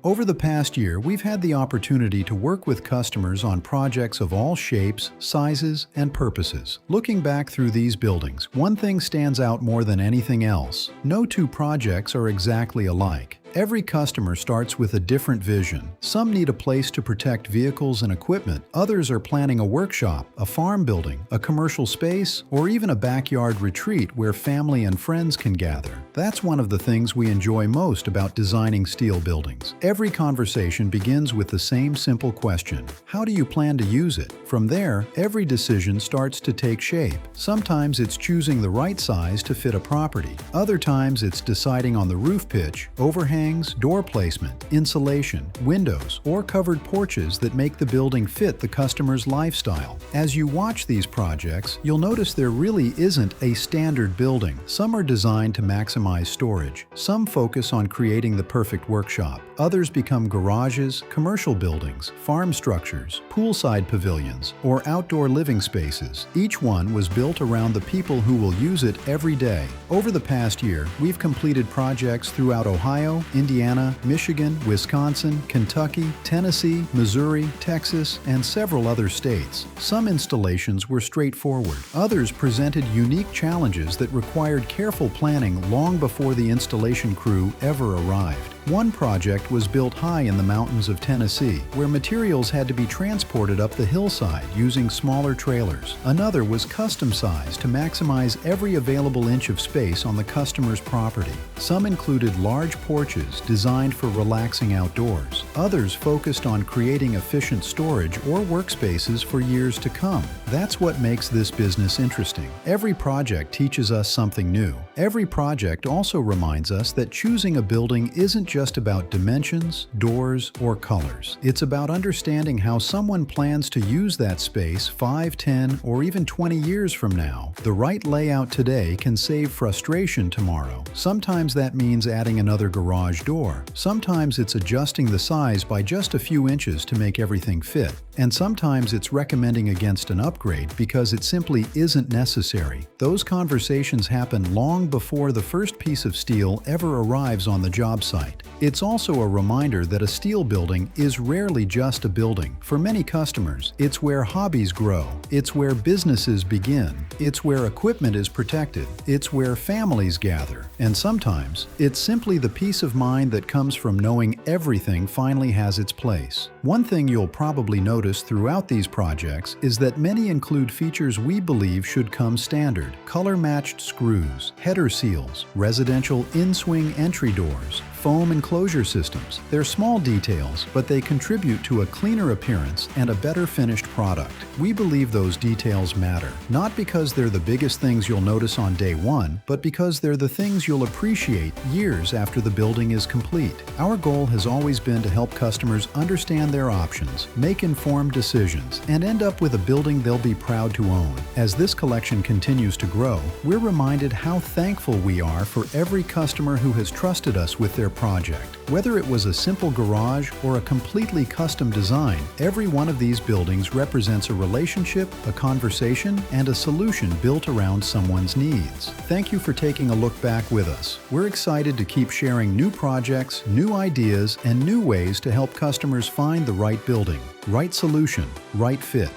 Over the past year, we've had the opportunity to work with customers on projects of all shapes, sizes, and purposes. Looking back through these buildings, one thing stands out more than anything else. No two projects are exactly alike. Every customer starts with a different vision. Some need a place to protect vehicles and equipment. Others are planning a workshop, a farm building, a commercial space, or even a backyard retreat where family and friends can gather. That's one of the things we enjoy most about designing steel buildings. Every conversation begins with the same simple question: how do you plan to use it? From there, every decision starts to take shape. Sometimes it's choosing the right size to fit a property. Other times it's deciding on the roof pitch, overhang, door placement, insulation, windows, or covered porches that make the building fit the customer's lifestyle. As you watch these projects, you'll notice there really isn't a standard building. Some are designed to maximize storage. Some focus on creating the perfect workshop. Others become garages, commercial buildings, farm structures, poolside pavilions, or outdoor living spaces. Each one was built around the people who will use it every day. Over the past year, we've completed projects throughout Ohio, Indiana, Michigan, Wisconsin, Kentucky, Tennessee, Missouri, Texas, and several other states. Some installations were straightforward. Others presented unique challenges that required careful planning long before the installation crew ever arrived. One project was built high in the mountains of Tennessee, where materials had to be transported up the hillside using smaller trailers. Another was custom-sized to maximize every available inch of space on the customer's property. Some included large porches designed for relaxing outdoors. Others focused on creating efficient storage or workspaces for years to come. That's what makes this business interesting. Every project teaches us something new. Every project also reminds us that choosing a building isn't just about dimensions, doors, or colors. It's about understanding how someone plans to use that space 5, 10, or even 20 years from now. The right layout today can save frustration tomorrow. Sometimes that means adding another garage door. Sometimes it's adjusting the size by just a few inches to make everything fit. And sometimes it's recommending against an upgrade because it simply isn't necessary. Those conversations happen long before the first piece of steel ever arrives on the job site. It's also a reminder that a steel building is rarely just a building. For many customers, it's where hobbies grow. It's where businesses begin. It's where equipment is protected. It's where families gather. And sometimes, it's simply the peace of mind that comes from knowing everything finally has its place. One thing you'll probably notice throughout these projects is that many include features we believe should come standard: color-matched screws, header seals, residential in-swing entry doors, foam enclosure systems. They're small details, but they contribute to a cleaner appearance and a better finished product. We believe those details matter, not because they're the biggest things you'll notice on day one, but because they're the things you'll appreciate years after the building is complete. Our goal has always been to help customers understand their options, make informed decisions, and end up with a building they'll be proud to own. As this collection continues to grow, we're reminded how thankful we are for every customer who has trusted us with their project. Whether it was a simple garage or a completely custom design, every one of these buildings represents a relationship, a conversation, and a solution built around someone's needs. Thank you for taking a look back with us. We're excited to keep sharing new projects, new ideas, and new ways to help customers find the right building, right solution, right fit.